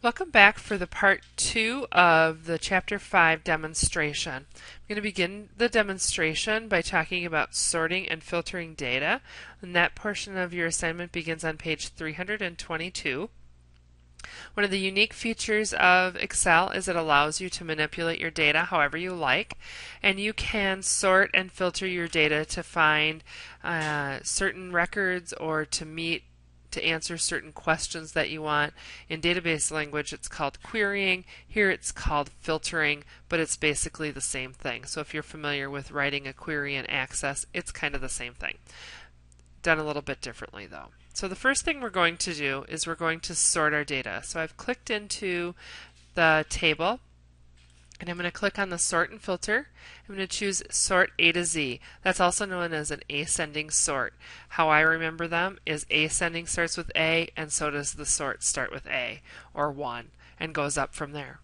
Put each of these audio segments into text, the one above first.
Welcome back for the part 2 of the Chapter 5 demonstration. I'm going to begin the demonstration by talking about sorting and filtering data, and that portion of your assignment begins on page 322. One of the unique features of Excel is it allows you to manipulate your data however you like, and you can sort and filter your data to find certain records or to answer certain questions that you want. In database language, it's called querying. Here it's called filtering, but it's basically the same thing. So if you're familiar with writing a query in Access, it's kind of the same thing. Done a little bit differently though. So the first thing we're going to do is we're going to sort our data. So I've clicked into the table, and I'm going to click on the sort and filter. I'm going to choose sort A to Z. That's also known as an ascending sort. How I remember them is ascending starts with A, and so does the sort start with A, or 1, and goes up from there.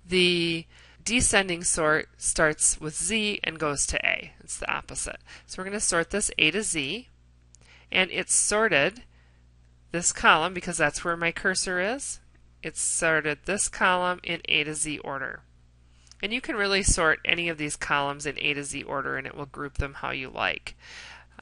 The descending sort starts with Z and goes to A. It's the opposite. So we're going to sort this A to Z, and it's sorted this column because that's where my cursor is. It's sorted this column in A to Z order. And you can really sort any of these columns in A to Z order and it will group them how you like.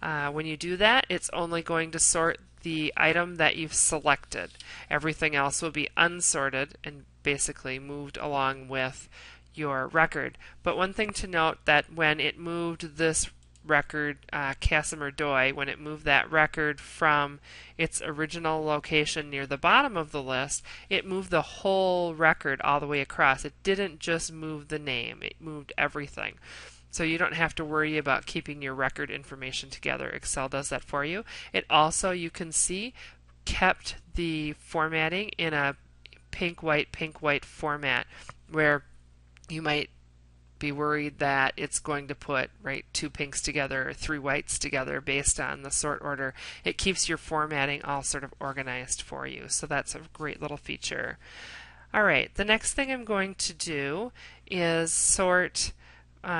When you do that, it's only going to sort the item that you've selected. Everything else will be unsorted and basically moved along with your record. But one thing to note, that when it moved this record, Casimir Doi, when it moved that record from its original location near the bottom of the list, it moved the whole record all the way across. It didn't just move the name, it moved everything. So you don't have to worry about keeping your record information together. Excel does that for you. It also, you can see, kept the formatting in a pink, white format, where you might be worried that it's going to put two pinks together or three whites together based on the sort order. It keeps your formatting all sort of organized for you, so that's a great little feature. Alright, the next thing I'm going to do is sort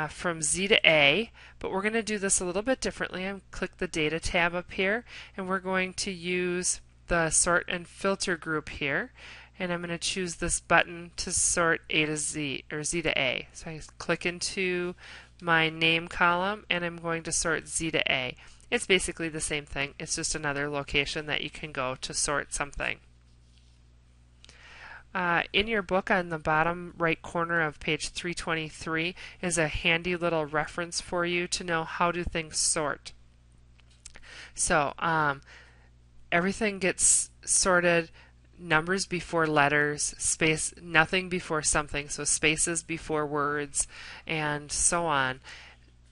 from Z to A, but we're going to do this a little bit differently. I'm click the Data tab up here, and we're going to use the Sort and Filter group here. And I'm going to choose this button to sort A to Z, or Z to A. So I click into my name column and I'm going to sort Z to A. It's basically the same thing, it's just another location that you can go to sort something. In your book, on the bottom right corner of page 323 is a handy little reference for you to know how do things sort. So everything gets sorted. Numbers before letters, space, nothing before something, so spaces before words, and so on.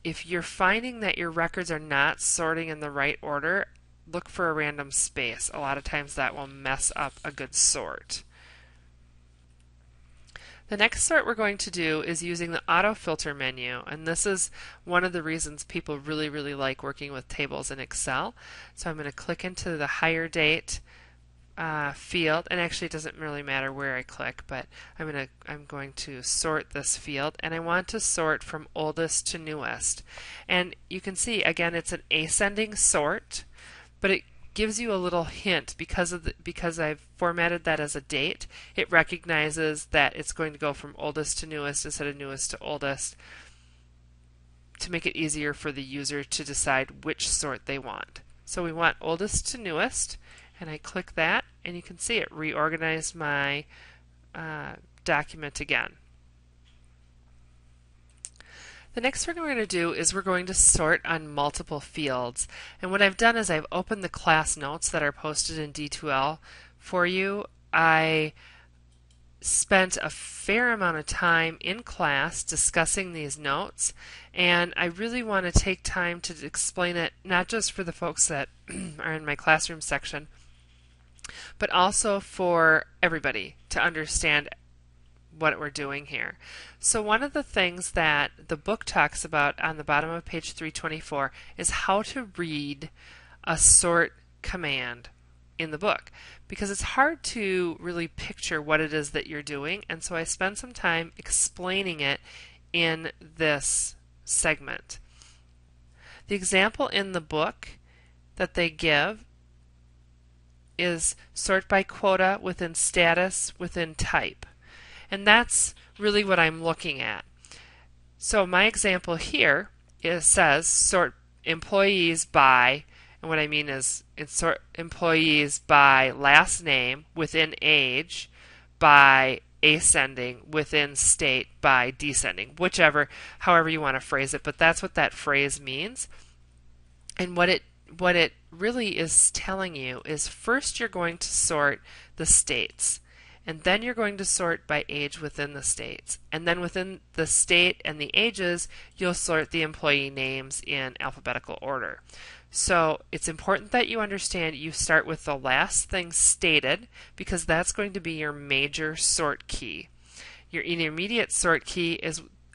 If you're finding that your records are not sorting in the right order, look for a random space. A lot of times that will mess up a good sort. The next sort we're going to do is using the auto filter menu, and this is one of the reasons people really like working with tables in Excel. So I'm going to click into the hire date field, and actually it doesn't really matter where I click, but I'm going to sort this field, and I want to sort from oldest to newest. And you can see again it's an ascending sort, but it gives you a little hint because I've formatted that as a date. It recognizes that it's going to go from oldest to newest instead of newest to oldest, to make it easier for the user to decide which sort they want. So we want oldest to newest, and I click that, and you can see it reorganized my document again. The next thing we're going to do is we're going to sort on multiple fields. And what I've done is I've opened the class notes that are posted in D2L for you. I spent a fair amount of time in class discussing these notes, and I really want to take time to explain it, not just for the folks that are in my classroom section, but also for everybody to understand what we're doing here. So one of the things that the book talks about on the bottom of page 324 is how to read a sort command in the book, because it's hard to really picture what it is that you're doing, and so I spent some time explaining it in this segment. The example in the book that they give is sort by quota within status within type. And that's really what I'm looking at. So my example here says sort employees by, and what I mean is it's sort employees by last name within age, by ascending, within state by descending, however you want to phrase it, but that's what that phrase means. And what it really is telling you is first you're going to sort the states, and then you're going to sort by age within the states, and then within the state and the ages you'll sort the employee names in alphabetical order. So it's important that you understand you start with the last thing stated, because that's going to be your major sort key. Your intermediate sort key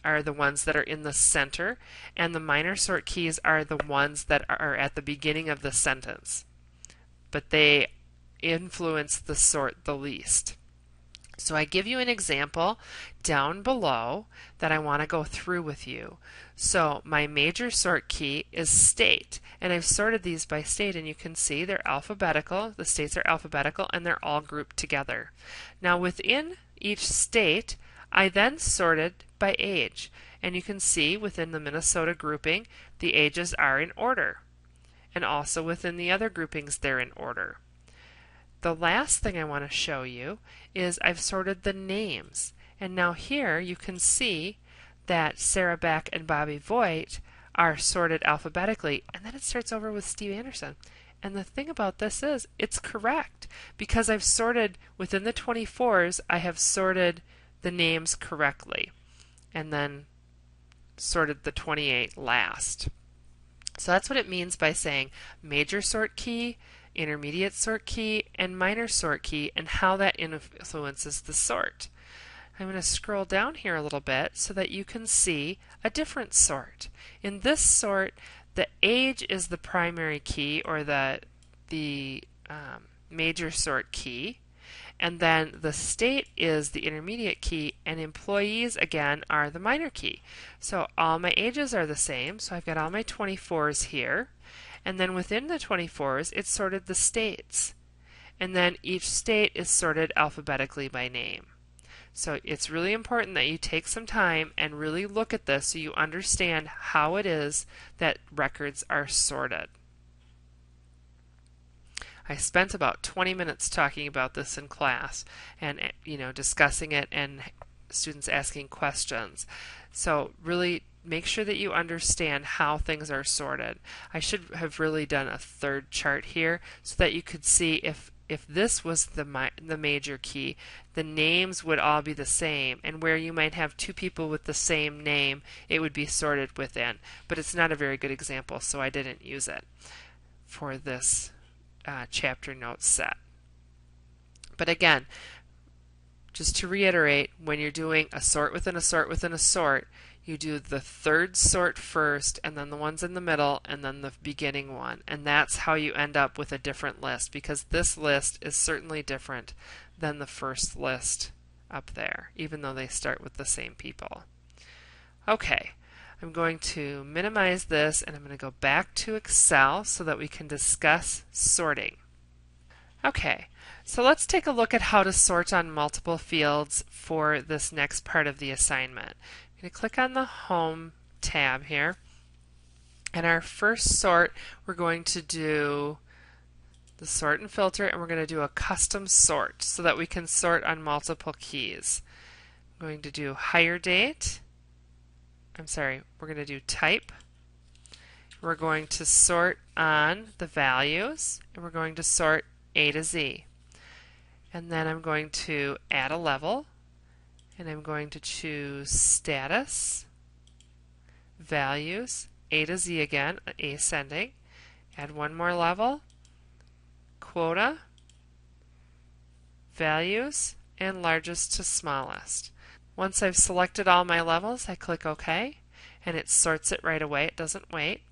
are the ones that are in the center, and the minor sort keys are the ones that are at the beginning of the sentence, but they influence the sort the least. So I give you an example down below that I want to go through with you. So my major sort key is state, and I've sorted these by state, and you can see they're alphabetical. The states are alphabetical, and they're all grouped together. Now within each state, I then sorted by age, and you can see within the Minnesota grouping, the ages are in order, and also within the other groupings, they're in order. The last thing I want to show you is I've sorted the names. And now here you can see that Sarah Beck and Bobby Voigt are sorted alphabetically. And then it starts over with Steve Anderson. And the thing about this is it's correct, because I've sorted within the 24s, I have sorted the names correctly. And then sorted the 28 last. So that's what it means by saying major sort key, intermediate sort key, and minor sort key, and how that influences the sort. I'm going to scroll down here a little bit so that you can see a different sort. In this sort, the age is the primary key, or the major sort key, and then the state is the intermediate key, and employees again are the minor key. So all my ages are the same, so I've got all my 24s here. And then within the 24s, it's sorted the states. And then each state is sorted alphabetically by name. So it's really important that you take some time and really look at this so you understand how it is that records are sorted. I spent about 20 minutes talking about this in class and discussing it and students asking questions. So really make sure that you understand how things are sorted. I should have really done a third chart here so that you could see if this was the major key, the names would all be the same, and where you might have two people with the same name, it would be sorted within. But it's not a very good example, so I didn't use it for this chapter notes set. But again, just to reiterate, when you're doing a sort within a sort within a sort, you do the third sort first, and then the ones in the middle, and then the beginning one. And that's how you end up with a different list, because this list is certainly different than the first list up there, even though they start with the same people. Okay, I'm going to minimize this, and I'm going to go back to Excel so that we can discuss sorting. Okay, so let's take a look at how to sort on multiple fields for this next part of the assignment. I'm going to click on the Home tab here, and our first sort, we're going to do the sort and filter, and we're going to do a custom sort so that we can sort on multiple keys. I'm going to do hire date. We're going to do type. We're going to sort on the values, and we're going to sort A to Z. And then I'm going to add a level, and I'm going to choose status, values, A to Z again, ascending. Add one more level, quota, values, and largest to smallest. Once I've selected all my levels, I click OK, and it sorts it right away. It doesn't wait.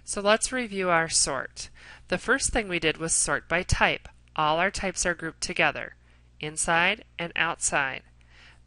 So let's review our sort. The first thing we did was sort by type. All our types are grouped together, inside and outside.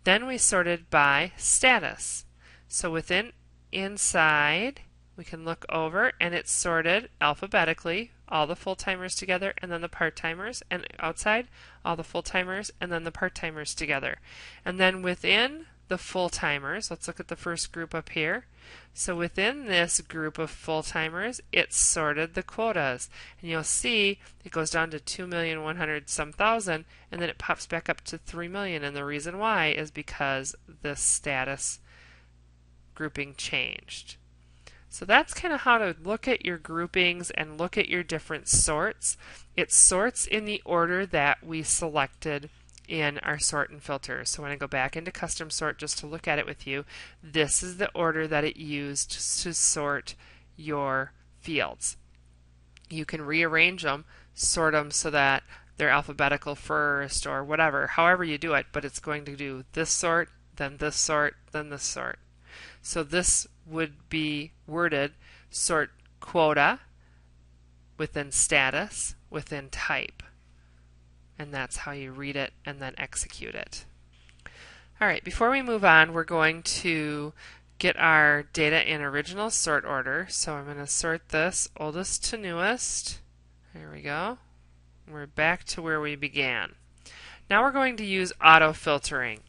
Then we sorted by status. So within inside, we can look over, and it's sorted alphabetically all the full-timers together, and then the part-timers, and outside, all the full-timers, and then the part-timers together. And then within the full-timers, let's look at the first group up here. So within this group of full-timers, it sorted the quotas. And you'll see it goes down to 2,100,000, and then it pops back up to 3 million. And the reason why is because the status grouping changed. So that's kind of how to look at your groupings and look at your different sorts. It sorts in the order that we selected in our sort and filter. So when I go back into custom sort just to look at it with you, this is the order that it used to sort your fields. You can rearrange them, sort them so that they're alphabetical first or whatever, however you do it, but it's going to do this sort, then this sort, then this sort. So this would be worded sort quota within status within type. And that's how you read it and then execute it. All right, before we move on, we're going to get our data in original sort order. So I'm going to sort this oldest to newest. There we go. We're back to where we began. Now we're going to use auto filtering.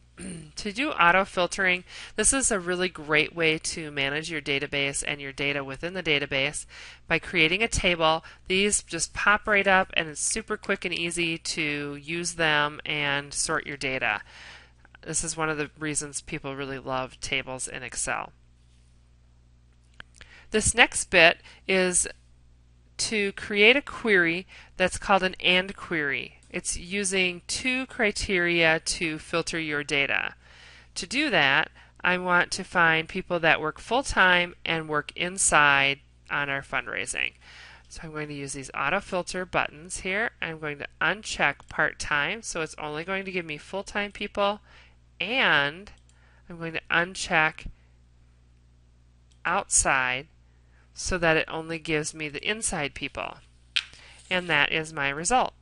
To do auto filtering, this is a really great way to manage your database and your data within the database. By creating a table, these just pop right up and it's super quick and easy to use them and sort your data. This is one of the reasons people really love tables in Excel. This next bit is to create a query that's called an AND query. It's using two criteria to filter your data. To do that, I want to find people that work full-time and work inside on our fundraising. So I'm going to use these auto filter buttons here. I'm going to uncheck part-time, so it's only going to give me full-time people, and I'm going to uncheck outside so that it only gives me the inside people. And that is my result.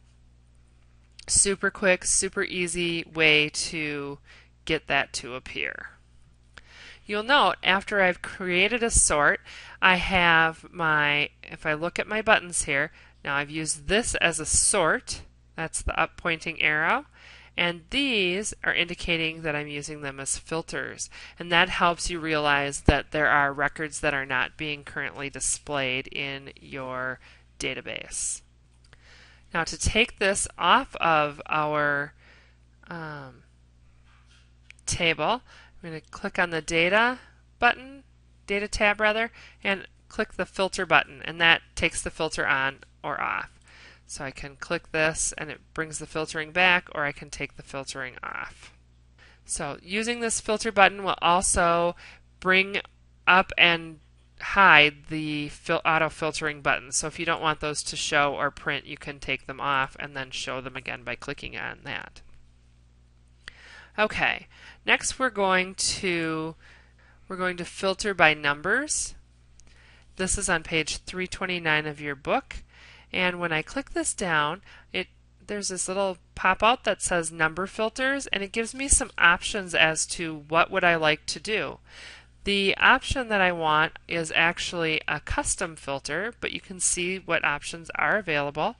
Super quick, super easy way to get that to appear. You'll note after I've created a sort, I have my, if I look at my buttons here, now I've used this as a sort, that's the up pointing arrow, and these are indicating that I'm using them as filters. And that helps you realize that there are records that are not being currently displayed in your database. Now to take this off of our table, I'm going to click on the data button, data tab rather, and click the filter button, and that takes the filter on or off. So I can click this and it brings the filtering back, or I can take the filtering off. So using this filter button will also bring up and hide the auto filtering buttons. So if you don't want those to show or print, you can take them off and then show them again by clicking on that. Okay, next we're going to filter by numbers. This is on page 329 of your book, and when I click this down, there's this little pop-out that says number filters, and it gives me some options as to what would I like to do. The option that I want is actually a custom filter, but you can see what options are available.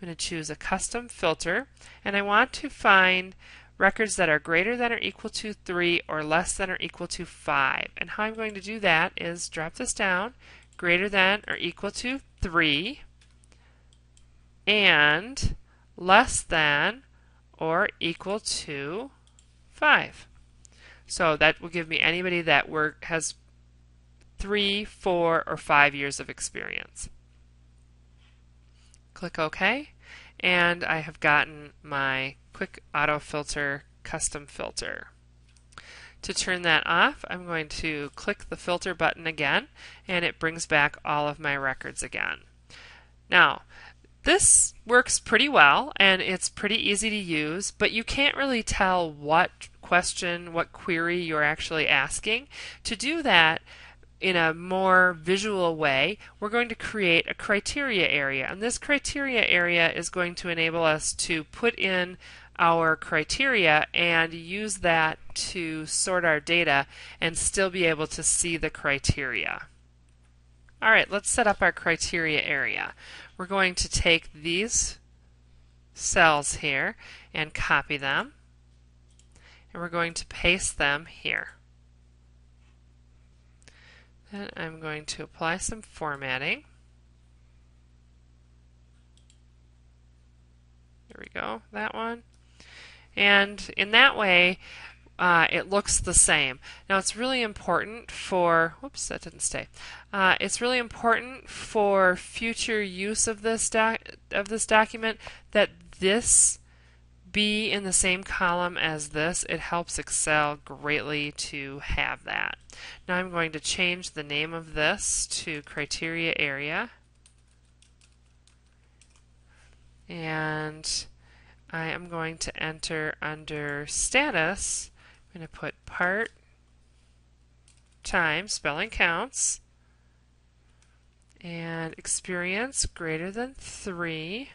I'm going to choose a custom filter, and I want to find records that are greater than or equal to 3 or less than or equal to 5. And how I'm going to do that is drop this down, greater than or equal to 3, and less than or equal to 5. So that will give me anybody that has 3, 4, or 5 years of experience. Click OK, and I have gotten my quick auto filter custom filter. To turn that off, I'm going to click the filter button again, and it brings back all of my records again. Now, this works pretty well, and it's pretty easy to use, but you can't really tell what question, what query you're actually asking. To do that in a more visual way, we're going to create a criteria area, and this criteria area is going to enable us to put in our criteria and use that to sort our data and still be able to see the criteria. All right, let's set up our criteria area. We're going to take these cells here and copy them, and we're going to paste them here. Then I'm going to apply some formatting. There we go, that one. And in that way, it looks the same. Now it's really important for, whoops, that didn't stay. It's really important for future use of this document that this be in the same column as this. It helps Excel greatly to have that. Now I'm going to change the name of this to criteria area, and I am going to enter under status. I'm going to put part-time, spelling counts, and experience greater than 3,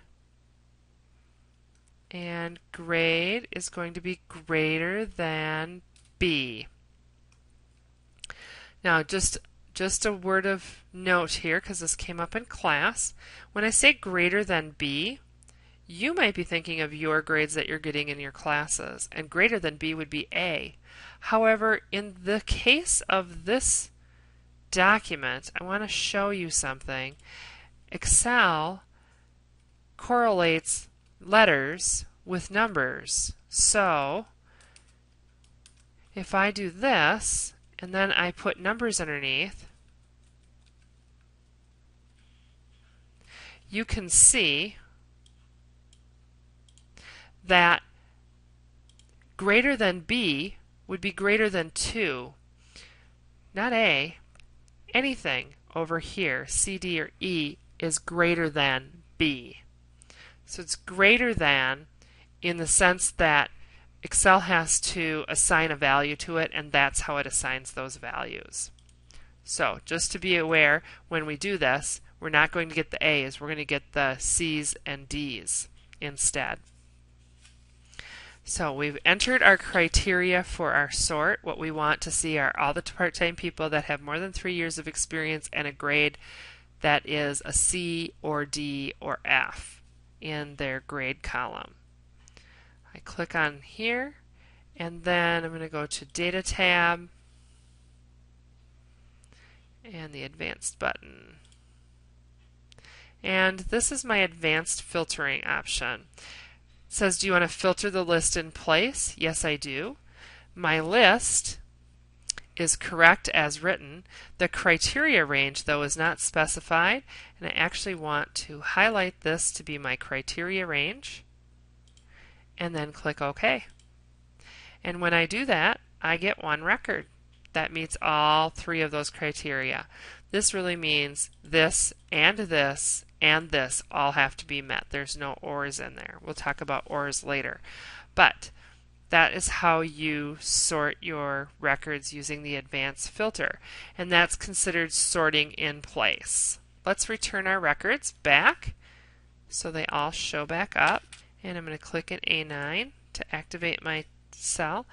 and grade is going to be greater than B. Now just a word of note here, because this came up in class. When I say greater than B, you might be thinking of your grades that you're getting in your classes, and greater than B would be A. However, in the case of this document, I want to show you something. Excel correlates letters with numbers. So, if I do this, and then I put numbers underneath, you can see that greater than B would be greater than 2. Not A. Anything over here, C, D, or E, is greater than B. So it's greater than in the sense that Excel has to assign a value to it, and that's how it assigns those values. So just to be aware, when we do this, we're not going to get the A's, we're going to get the C's and D's instead. So we've entered our criteria for our sort. What we want to see are all the part-time people that have more than 3 years of experience and a grade that is a C or D or F in their grade column. I click on here, and then I'm going to go to Data tab and the Advanced button. And this is my advanced filtering option. It says, do you want to filter the list in place? Yes, I do. My list is correct as written. The criteria range, though, is not specified, and I actually want to highlight this to be my criteria range, and then click OK. And when I do that, I get one record that meets all 3 of those criteria. This really means this and this and this all have to be met. There's no ORs in there. We'll talk about ORs later. But that is how you sort your records using the advanced filter. And that's considered sorting in place. Let's return our records back so they all show back up. And I'm going to click an A9 to activate my cell.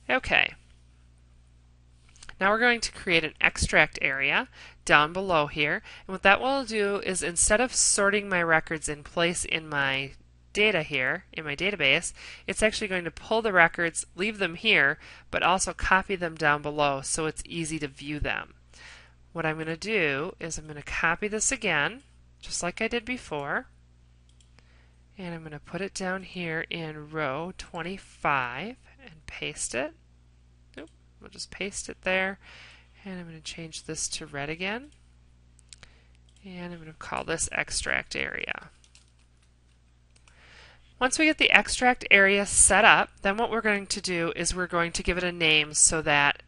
Okay. Now we're going to create an extract area down below here. And what that will do is, instead of sorting my records in place in my data here, in my database, it's actually going to pull the records, leave them here, but also copy them down below so it's easy to view them. What I'm going to do is I'm going to copy this again, just like I did before. And I'm going to put it down here in row 25 and paste it. Nope, we'll just paste it there. And I'm going to change this to red again. And I'm going to call this extract area. Once we get the extract area set up, then what we're going to do is we're going to give it a name so that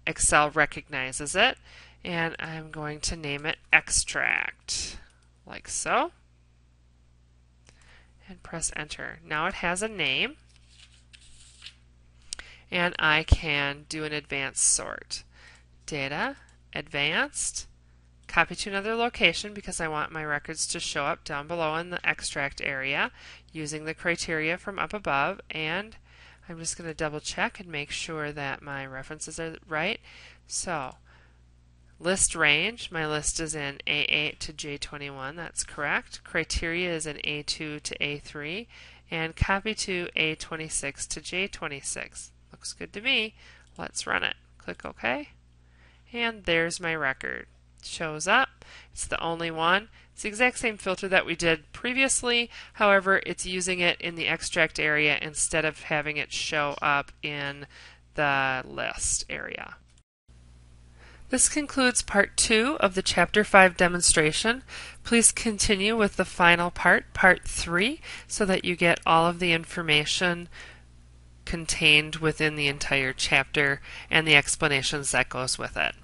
Excel recognizes it. And I'm going to name it extract, like so. And press enter. Now it has a name, and I can do an advanced sort. Data, advanced, copy to another location because I want my records to show up down below in the extract area using the criteria from up above, and I'm just going to double check and make sure that my references are right. So List range, my list is in A8 to J21, that's correct. Criteria is in A2 to A3, and copy to A26 to J26. Looks good to me. Let's run it. Click OK, and there's my record. Shows up. It's the only one. It's the exact same filter that we did previously, however, it's using it in the extract area instead of having it show up in the list area. This concludes part 2 of the Chapter 5 demonstration. Please continue with the final part, part 3, so that you get all of the information contained within the entire chapter and the explanations that goes with it.